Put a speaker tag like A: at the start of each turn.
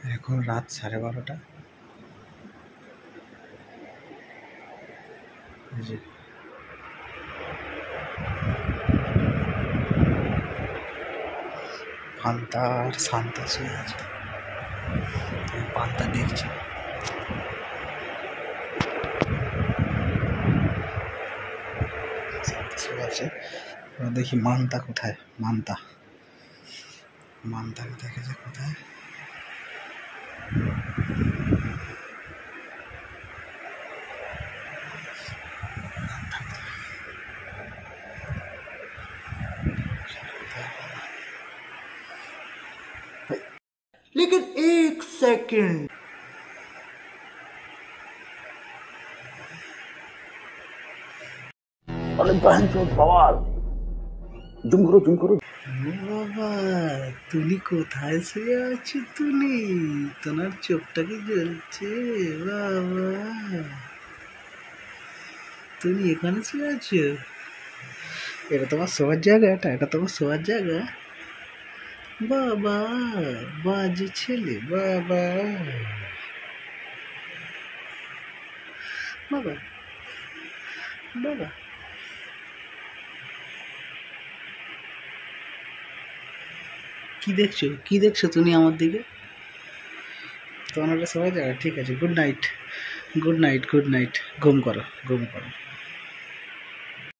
A: এখন রাত 12:30। পান্তা আর শান্তা শুয়ে আছে, পান্তা দেখছি। শান্তা শুয়ে আছে, দেখি মান্তা কোথায়। মান্তাকে দেখেছে কোথায়।
B: लेकिन एक सेकंड, अरे बहन चोद बवाल, जुम करो।
A: বাবা, তুমি কোথায় শুয়ে আছো? তুমি তোমার চোখটা কি জ্বলছে? বাবা, তুমি এখানে শুয়ে আছো? এটা তোমার শোয়ার জায়গা? এটা তোমার শোয়ার জায়গা? বাবা, বাজে ছেলে। বাবা বাবা বাবা, কি দেখছো তুমি আমার দিকে? তোমার একটা শোয়ার জায়গা? ঠিক আছে, গুড নাইট। ঘুম করো।